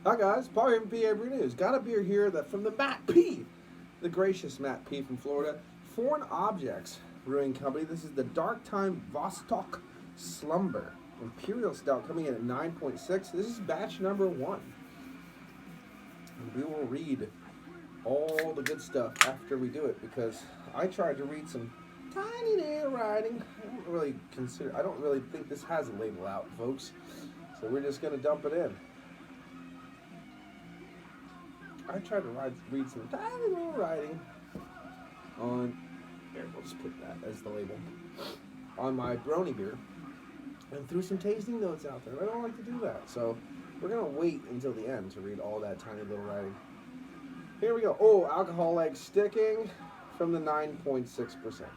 Hi guys, Paul here from PABrewNews. Got a beer here that from the Matt P, the gracious Matt P from Florida, Foreign Objects Brewing Company. This is the Darktime Vostok Slumber Imperial Stout coming in at 9.6. This is batch number 1. And we will read all the good stuff after we do it because I tried to read some tiny little writing. I don't really think this has a label out, folks. So we're just gonna dump it in. I tried to read some tiny little writing on, here, we'll just put that as the label, on my brony beer, and threw some tasting notes out there. I don't like to do that, so we're going to wait until the end to read all that tiny little writing. Here we go. Oh, alcohol like sticking from the 9.6%.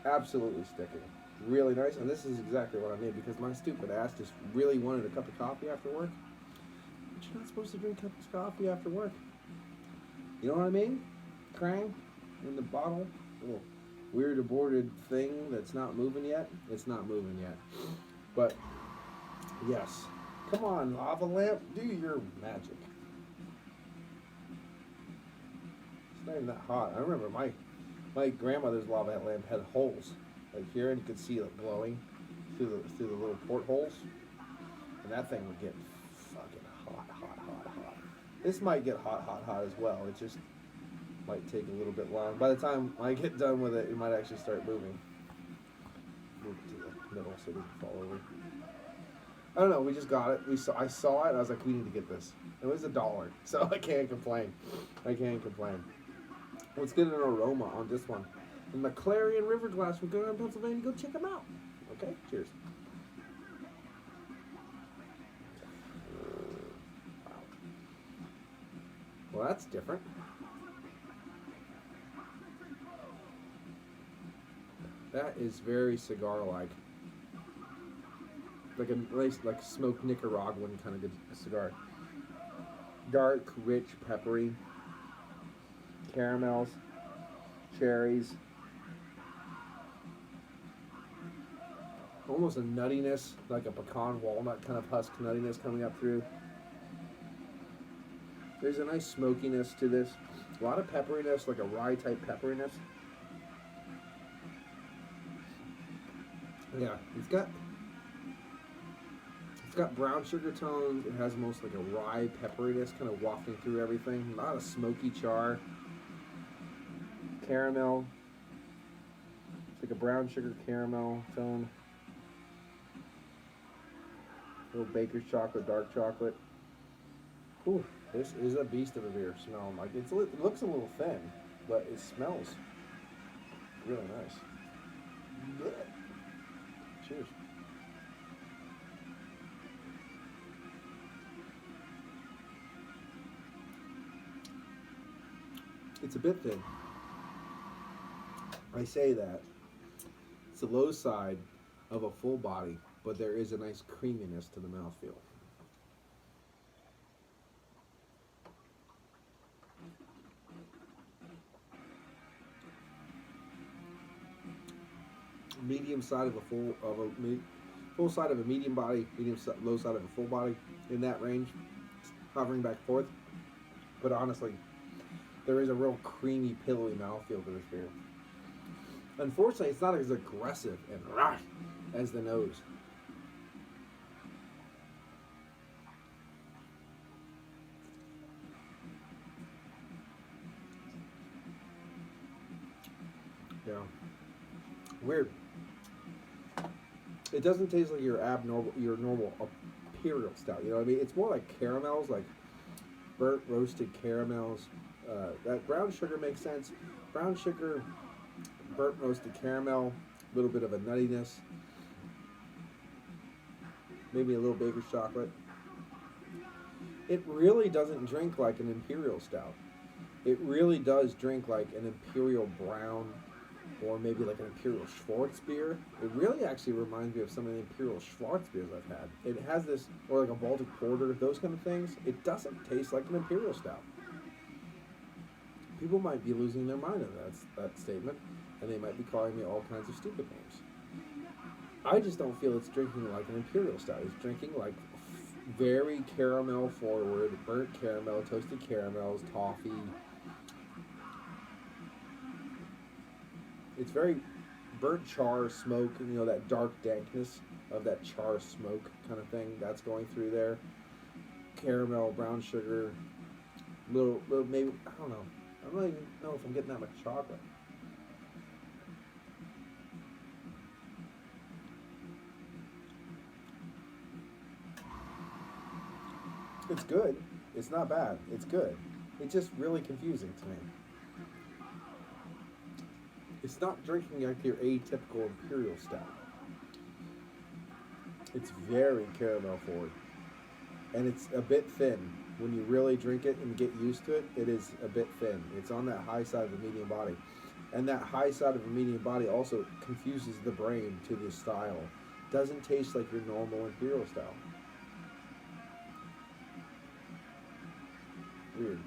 Absolutely sticking. Really nice, and this is exactly what I need because my stupid ass just really wanted a cup of coffee after work. But you're not supposed to drink cups of coffee after work. You know what I mean? Krang in the bottle, little weird aborted thing that's not moving yet. It's not moving yet. But yes, come on, lava lamp, do your magic. It's not even that hot. I remember my grandmother's lava lamp had holes like here, and you could see it glowing through the little portholes, and that thing would get fucking hot. This might get hot as well. It just might take a little bit long. By the time I get done with it, it might actually start moving. Move it to the middle so it doesn't fall over. I don't know. We just got it. I saw it. And I was like, we need to get this. It was $1, so I can't complain. Let's get an aroma on this one. The McLaren River Glass from Good Pennsylvania. Go check them out. Okay. Cheers. Well, that's different. That is very cigar-like. Like a nice, like smoked Nicaraguan kind of good cigar. Dark, rich, peppery. Caramels. Cherries. Almost a nuttiness, like a pecan walnut kind of husk nuttiness coming up through. There's a nice smokiness to this. A lot of pepperiness, like a rye type pepperiness. Yeah, it's got brown sugar tones. It has almost like a rye pepperiness kind of wafting through everything. A lot of smoky char. Caramel. It's like a brown sugar caramel tone. A little baker's chocolate, dark chocolate. Ooh. This is a beast of a beer. Smell like it looks a little thin, but it smells really nice. Blech. Cheers. It's a bit thin. I say that. It's the low side of a full body, but there is a nice creaminess to the mouthfeel. Medium side of a full side of a medium body, low side of a full body, in that range, hovering back and forth. But honestly, there is a real creamy, pillowy mouthfeel to this beer. Unfortunately, it's not as aggressive and rash as the nose. Yeah, weird. It doesn't taste like your normal imperial stout. You know what I mean? It's more like caramels, like burnt roasted caramels. That brown sugar makes sense. Brown sugar, burnt roasted caramel, a little bit of a nuttiness. Maybe a little baker's chocolate. It really doesn't drink like an imperial stout. It really does drink like an imperial brown, or maybe like an Imperial Schwarz beer. It really actually reminds me of some of the Imperial Schwarz beers I've had. It has this, or like a Baltic Porter, those kind of things. It doesn't taste like an Imperial Stout. People might be losing their mind at that statement, and they might be calling me all kinds of stupid names. I just don't feel it's drinking like an Imperial Stout. It's drinking like Very caramel forward, burnt caramel, toasted caramels, toffee. It's very burnt char smoke, that dark dankness of that char smoke kind of thing that's going through there. Caramel, brown sugar, little maybe, I don't know. I don't even know if I'm getting that much chocolate. It's good. It's not bad. It's good. It's just really confusing to me. It's not drinking like your atypical imperial stout. It's very caramel forward. And it's a bit thin. When you really drink it and get used to it, it is a bit thin. It's on that high side of a medium body. And that high side of a medium body also confuses the brain to this style. Doesn't taste like your normal imperial style. Weird.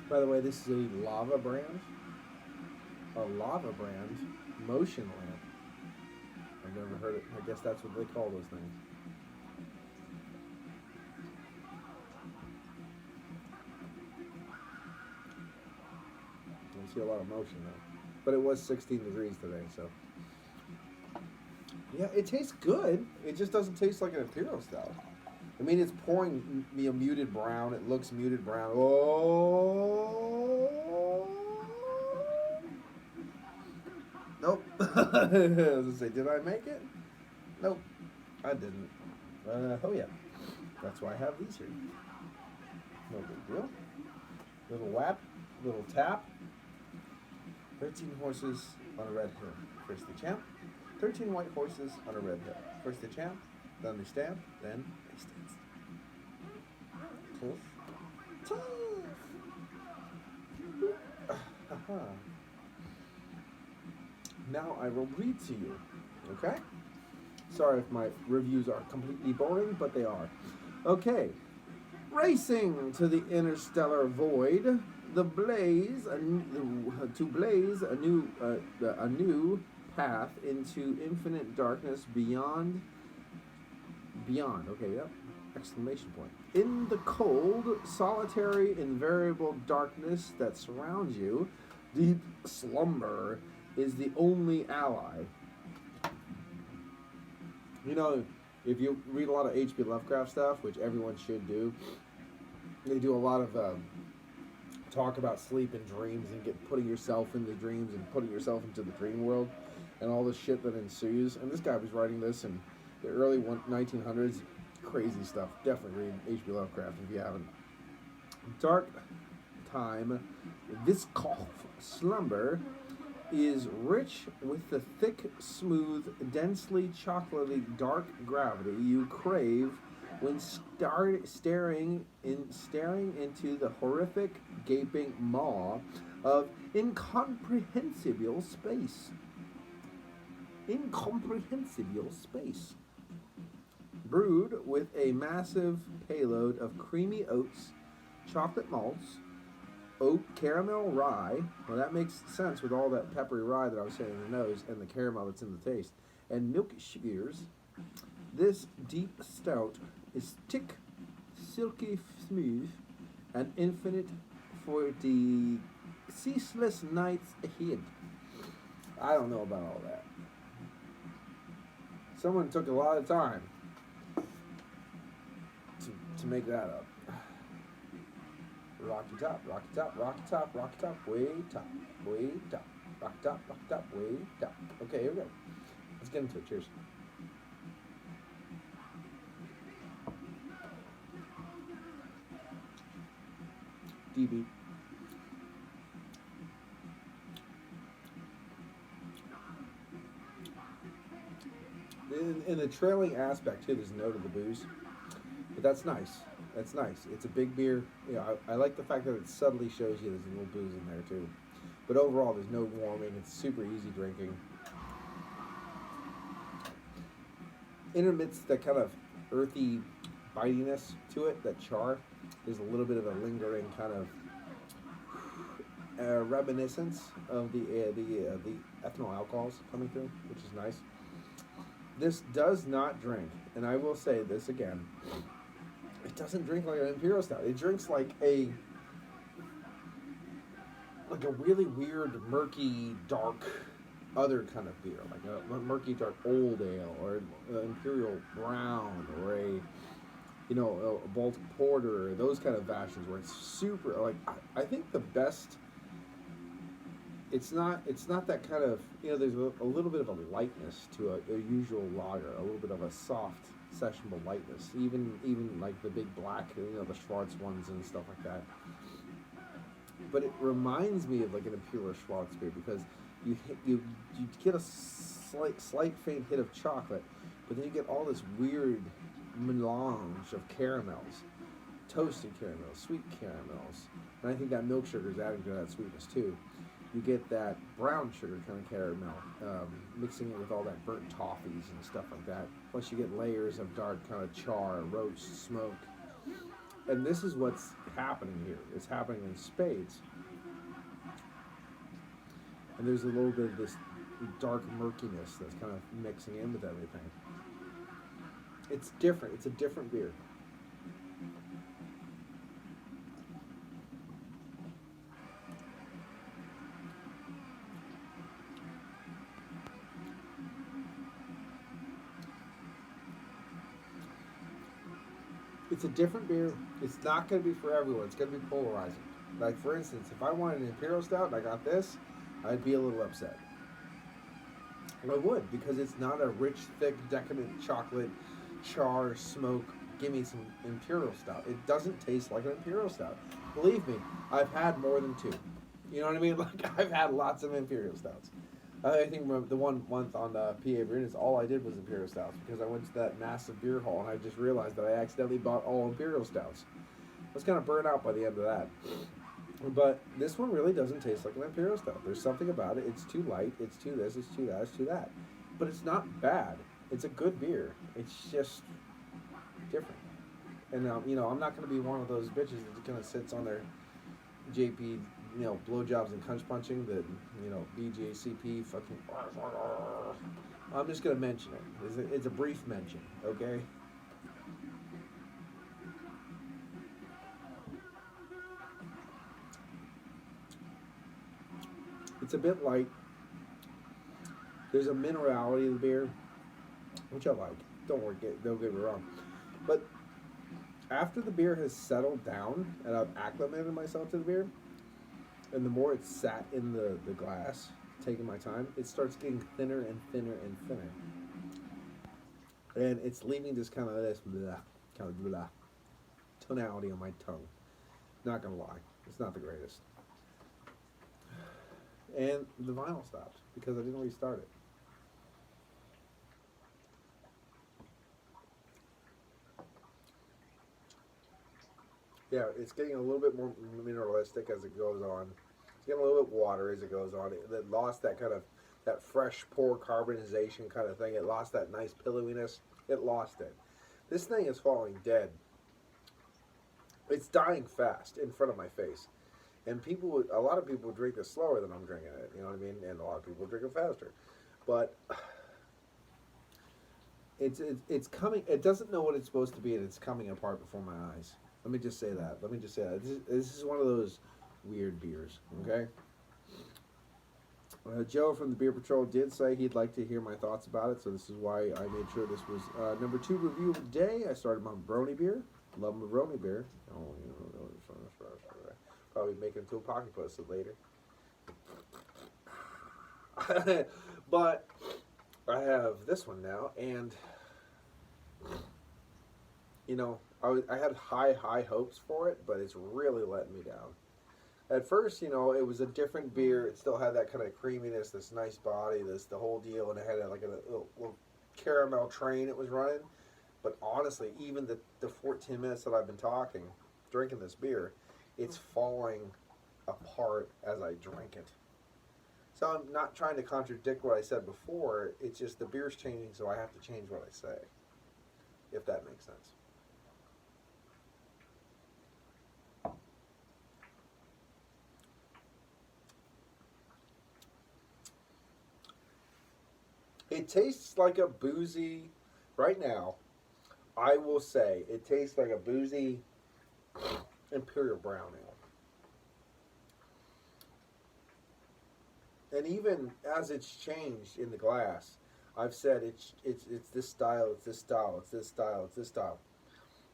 By the way, this is a lava brand. A lava brand motion lamp. I've never heard it. I guess that's what they call those things. I see a lot of motion though. But it was 16 degrees today, so. Yeah, it tastes good. It just doesn't taste like an imperial stout. I mean, it's pouring me a muted brown. It looks muted brown. Oh. Nope. I was going to say, did I make it? Nope, I didn't. Oh yeah. That's why I have these here. No big deal. Little whap, little tap. 13 horses on a red hill. First the champ. 13 white horses on a red hill. First the champ, then they stamp, then they stance. Tough. Tough. Now I will read to you, okay? Sorry if my reviews are completely boring, but they are. Okay. Racing to the interstellar void, to blaze a new path into infinite darkness beyond. Okay, yep. Exclamation point. In the cold, solitary, invariable darkness that surrounds you, deep slumber is the only ally. You know, if you read a lot of H.P. Lovecraft stuff, which everyone should do, they do a lot of talk about sleep and dreams and putting yourself into dreams and putting yourself into the dream world and all the shit that ensues. And this guy was writing this in the early 1900s. Crazy stuff. Definitely read H.P. Lovecraft if you haven't. Darktime Vostok Slumber is rich with the thick, smooth, densely chocolatey dark gravity you crave when staring into the horrific, gaping maw of incomprehensible space. Incomprehensible space. Brewed with a massive payload of creamy oats, chocolate malts, oat caramel rye. Well, that makes sense with all that peppery rye that I was saying in the nose and the caramel that's in the taste. And milk sugars. This deep stout is thick, silky smooth, and infinite for the ceaseless nights ahead. I don't know about all that. Someone took a lot of time to make that up. Rocky top, rocky top, rocky top, rocky top, way top, way top, rocky top, way top. Okay, here we go. Let's get into it. Cheers. DB. In the trailing aspect too, there's a note of the booze, but that's nice. That's nice. It's a big beer. You know, I like the fact that it subtly shows you there's a little booze in there too. But overall, there's no warming. It's super easy drinking. Intermits that kind of earthy bitiness to it, that char. There's a little bit of a lingering kind of reminiscence of the ethanol alcohols coming through, which is nice. This does not drink, and I will say this again. It doesn't drink like an imperial stout. It drinks like a really weird, murky, dark, other kind of beer, like a murky, dark old ale, or an imperial brown, or a Baltic porter, or those kind of fashions where it's super. Like I think the best. It's not that kind of, there's a little bit of a lightness to a usual lager, a little bit of a soft sessionable lightness, even like the big black, the Schwartz ones and stuff like that. But it reminds me of like an imperial Schwartz beer because you get a slight faint hit of chocolate, but then you get all this weird melange of caramels, toasted caramels, sweet caramels, and I think that milk sugar is adding to that sweetness too. You get that brown sugar kind of caramel, mixing it with all that burnt toffees and stuff like that. Plus you get layers of dark kind of char, roast, smoke. And this is what's happening here. It's happening in spades. And there's a little bit of this dark murkiness that's kind of mixing in with everything. It's different. It's a different beer. It's a different beer. It's not going to be for everyone. It's going to be polarizing. Like, for instance, if I wanted an Imperial Stout and I got this, I'd be a little upset. I would, because it's not a rich, thick, decadent chocolate, char, smoke, give me some Imperial Stout. It doesn't taste like an Imperial Stout. Believe me, I've had more than two. You know what I mean? Like, I've had lots of Imperial Stouts. I think the one month on PABrewNews, all I did was Imperial Stouts because I went to that massive beer hall and I just realized that I accidentally bought all Imperial Stouts. I was kind of burnt out by the end of that. But this one really doesn't taste like an Imperial Stout. There's something about it. It's too light. It's too this. It's too that. It's too that. But it's not bad. It's a good beer. It's just different. And I'm not going to be one of those bitches that kind of sits on their JP, blowjobs and punch punching, the, BJCP fucking. I'm just going to mention it. It's a brief mention, okay? It's a bit light. There's a minerality of the beer, which I like. Don't get me wrong. But after the beer has settled down and I've acclimated myself to the beer, and the more it's sat in the glass, taking my time, it starts getting thinner and thinner and thinner. And it's leaving this kind of blah tonality on my tongue. Not gonna lie, it's not the greatest. And the vinyl stopped because I didn't restart it. Yeah, it's getting a little bit more mineralistic as it goes on. It's getting a little bit water as it goes on. It lost that kind of, that fresh pour carbonization kind of thing. It lost that nice pillowiness. It lost it. This thing is falling dead. It's dying fast in front of my face. And a lot of people drink this slower than I'm drinking it, you know what I mean? And a lot of people drink it faster. But it's coming, it doesn't know what it's supposed to be, and it's coming apart before my eyes. Let me just say that. This is one of those weird beers, okay? Joe from the Beer Patrol did say he'd like to hear my thoughts about it, so this is why I made sure this was number 2 review of the day. I started my Brony beer. Love my Brony beer. Probably make it into a pocket pussy later. But I have this one now, and I had high hopes for it, but it's really letting me down. At first, it was a different beer. It still had that kind of creaminess, this nice body, the whole deal, and it had like a little caramel train it was running. But honestly, even the 14 minutes that I've been drinking this beer, it's falling apart as I drink it. So I'm not trying to contradict what I said before. It's just the beer's changing, so I have to change what I say, if that makes sense. It tastes like a boozy, right now, I will say, it tastes like a boozy Imperial Brown Ale. And even as it's changed in the glass, I've said it's this style, it's this style, it's this style, it's this style.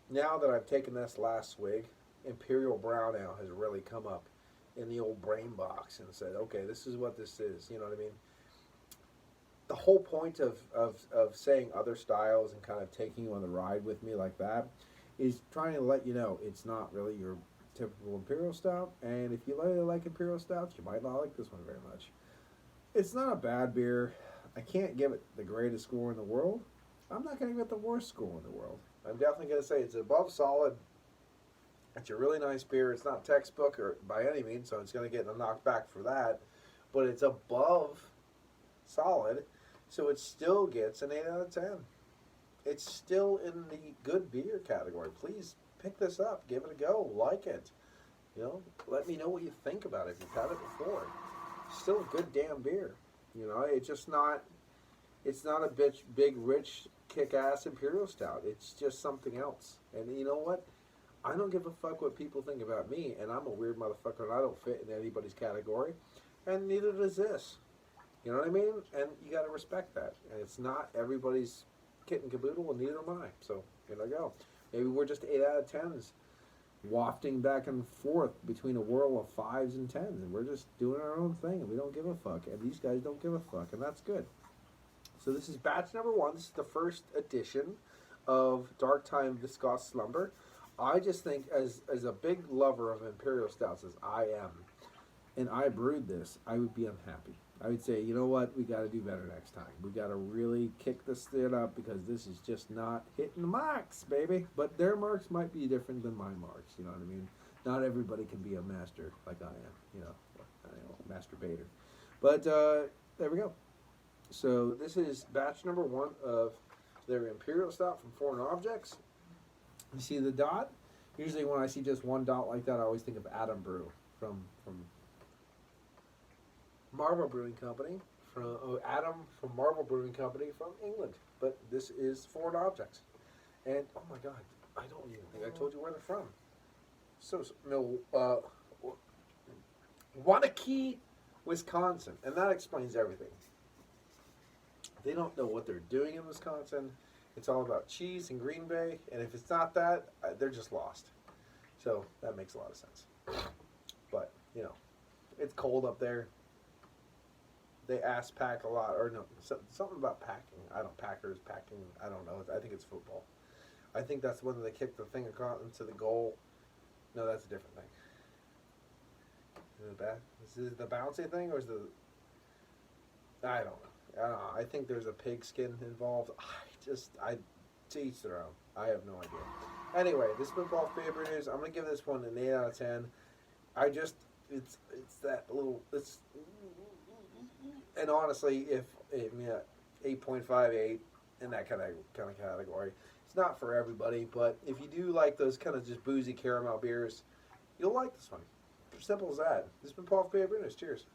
Now that I've taken this last swig, Imperial Brown Ale has really come up in the old brain box and said, okay, this is what this is. You know what I mean? The whole point of saying other styles and kind of taking you on the ride with me like that is trying to let you know it's not really your typical Imperial Stout. And if you really like Imperial Stouts, you might not like this one very much. It's not a bad beer. I can't give it the greatest score in the world. I'm not going to give it the worst score in the world. I'm definitely going to say it's above solid. It's a really nice beer. It's not textbook or by any means, so it's going to get a knockback for that. But it's above solid, so it still gets an 8 out of 10. It's still in the good beer category. Please pick this up. Give it a go. Like it. You know, let me know what you think about it if you've had it before. It's still a good damn beer. You know, it's just not, it's not a big, rich, kick-ass Imperial Stout. It's just something else. And you know what? I don't give a fuck what people think about me, and I'm a weird motherfucker, and I don't fit in anybody's category, and neither does this. You know what I mean? And you got to respect that. And it's not everybody's kit and caboodle, and neither am I. So, here I go. Maybe we're just 8 out of 10s, wafting back and forth between a whirl of 5s and 10s, and we're just doing our own thing, and we don't give a fuck. And these guys don't give a fuck, and that's good. So this is batch number 1. This is the first edition of Darktime Vostok Slumber. I just think, as a big lover of Imperial Stouts, as I am, and I brewed this, I would be unhappy. I would say, you know what, we got to do better next time. We got to really kick this shit up because this is just not hitting the marks, baby. But their marks might be different than my marks, you know what I mean? Not everybody can be a master like I am, you know, masturbator. But there we go. So this is batch number 1 of their Imperial Stout from Foreign Objects. You see the dot? Usually when I see just one dot like that, I always think of Adam Brew from Marvel Brewing Company. Adam from Marvel Brewing Company from England. But this is Foreign Objects. And, oh my God, I don't even think I told you where they're from. Waunakee, Wisconsin. And that explains everything. They don't know what they're doing in Wisconsin. It's all about cheese and Green Bay, and if it's not that, they're just lost. So that makes a lot of sense. But, you know, it's cold up there. They ass pack a lot, or no, something about packing. I don't, Packers, packing, I don't know. I think it's football. I think that's when they kick the thing across into the goal. No, that's a different thing. Is it the bouncy thing, or is the... I don't know. I think there's a pig skin involved. To each their own. I have no idea. Anyway, this has been PABrewNews. I'm gonna give this one an 8 out of 10. It's that little. And honestly, if 8.58 in that kind of category, it's not for everybody. But if you do like those kind of just boozy caramel beers, you'll like this one. Simple as that. This has been PABrewNews. Cheers.